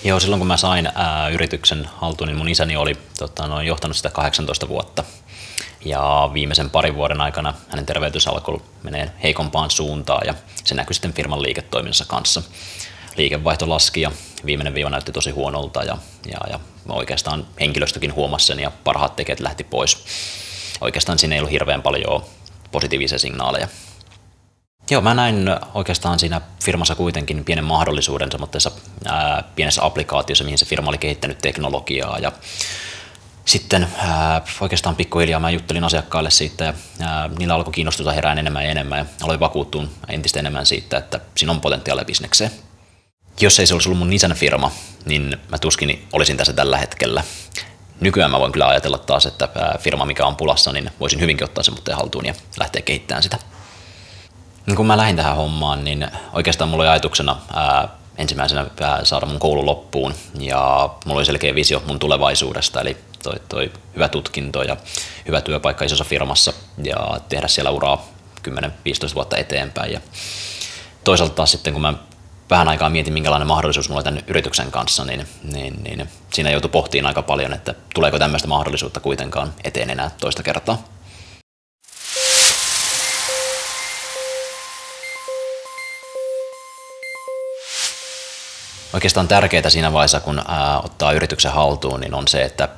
Joo, silloin kun mä sain yrityksen haltuun, niin mun isäni oli johtanut sitä 18 vuotta. Ja viimeisen parin vuoden aikana hänen terveytensä alkoi menee heikompaan suuntaan ja se näkyi sitten firman liiketoiminnassa kanssa. Liikevaihto laski ja viimeinen viiva näytti tosi huonolta ja oikeastaan henkilöstökin huomasi sen ja parhaat tekijät lähti pois. Oikeastaan siinä ei ollut hirveän paljon positiivisia signaaleja. Joo, mä näin oikeastaan siinä firmassa kuitenkin pienen mahdollisuuden semmoisessa pienessä applikaatiossa, mihin se firma oli kehittänyt teknologiaa. Ja sitten oikeastaan pikkuhiljaa mä juttelin asiakkaille siitä ja niillä alkoi kiinnostusta herään enemmän ja enemmän ja aloin vakuuttua entistä enemmän siitä, että siinä on potentiaalia bisnekseen. Jos ei se olisi ollut mun isän firma, niin mä tuskin olisin tässä tällä hetkellä. Nykyään mä voin kyllä ajatella taas, että firma mikä on pulassa, niin voisin hyvinkin ottaa sen mutteen haltuun ja lähteä kehittämään sitä. Kun mä lähdin tähän hommaan, niin oikeastaan mulla oli ajatuksena ensimmäisenä saada mun koulu loppuun ja mulla oli selkeä visio mun tulevaisuudesta, eli toi hyvä tutkinto ja hyvä työpaikka isossa firmassa ja tehdä siellä uraa 10-15 vuotta eteenpäin. Ja toisaalta taas sitten kun mä vähän aikaa mietin minkälainen mahdollisuus mulla oli tämän yrityksen kanssa, niin siinä joutui pohtiin aika paljon, että tuleeko tämmöistä mahdollisuutta kuitenkaan eteen enää toista kertaa. Oikeastaan tärkeää siinä vaiheessa, kun ottaa yrityksen haltuun, niin on se, että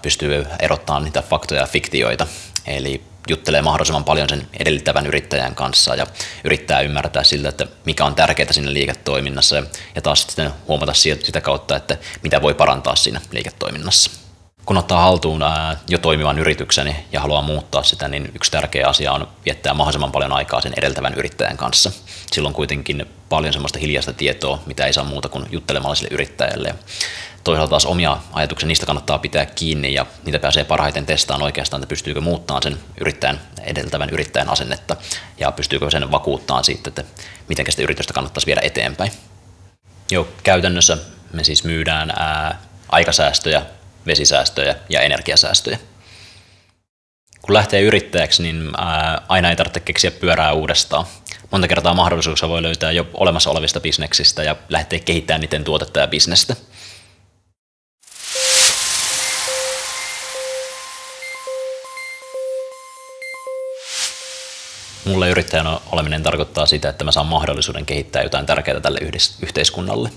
pystyy erottamaan niitä faktoja ja fiktioita. Eli juttelee mahdollisimman paljon sen edellyttävän yrittäjän kanssa ja yrittää ymmärtää siltä, että mikä on tärkeää siinä liiketoiminnassa ja taas sitten huomata sitä kautta, että mitä voi parantaa siinä liiketoiminnassa. Kun ottaa haltuun jo toimivan yrityksen ja haluaa muuttaa sitä, niin yksi tärkeä asia on viettää mahdollisimman paljon aikaa sen edeltävän yrittäjän kanssa. Silloin kuitenkin paljon semmoista hiljaista tietoa, mitä ei saa muuta kuin juttelemalla sille yrittäjälle. Ja toisaalta taas omia ajatuksia, niistä kannattaa pitää kiinni ja niitä pääsee parhaiten testaamaan oikeastaan, että pystyykö muuttamaan sen edeltävän yrittäjän asennetta ja pystyykö sen vakuuttamaan siitä, että miten sitä yritystä kannattaisi viedä eteenpäin. Joo, käytännössä me siis myydään aikasäästöjä, vesisäästöjä ja energiasäästöjä. Kun lähtee yrittäjäksi, niin aina ei tarvitse keksiä pyörää uudestaan. Monta kertaa mahdollisuuksia voi löytää jo olemassa olevista bisneksistä ja lähteä kehittämään niiden tuotetta ja bisnestä. Mulle yrittäjänä oleminen tarkoittaa sitä, että mä saan mahdollisuuden kehittää jotain tärkeää tälle yhteiskunnalle.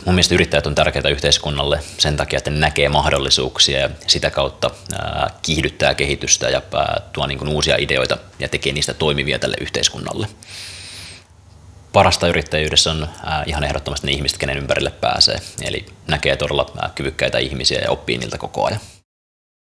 Mun mielestä yrittäjät on tärkeitä yhteiskunnalle sen takia, että ne näkee mahdollisuuksia ja sitä kautta kiihdyttää kehitystä ja tuo niin kuin uusia ideoita ja tekee niistä toimivia tälle yhteiskunnalle. Parasta yrittäjyydessä on ihan ehdottomasti ne ihmiset, kenen ympärille pääsee. Eli näkee todella kyvykkäitä ihmisiä ja oppii niiltä koko ajan.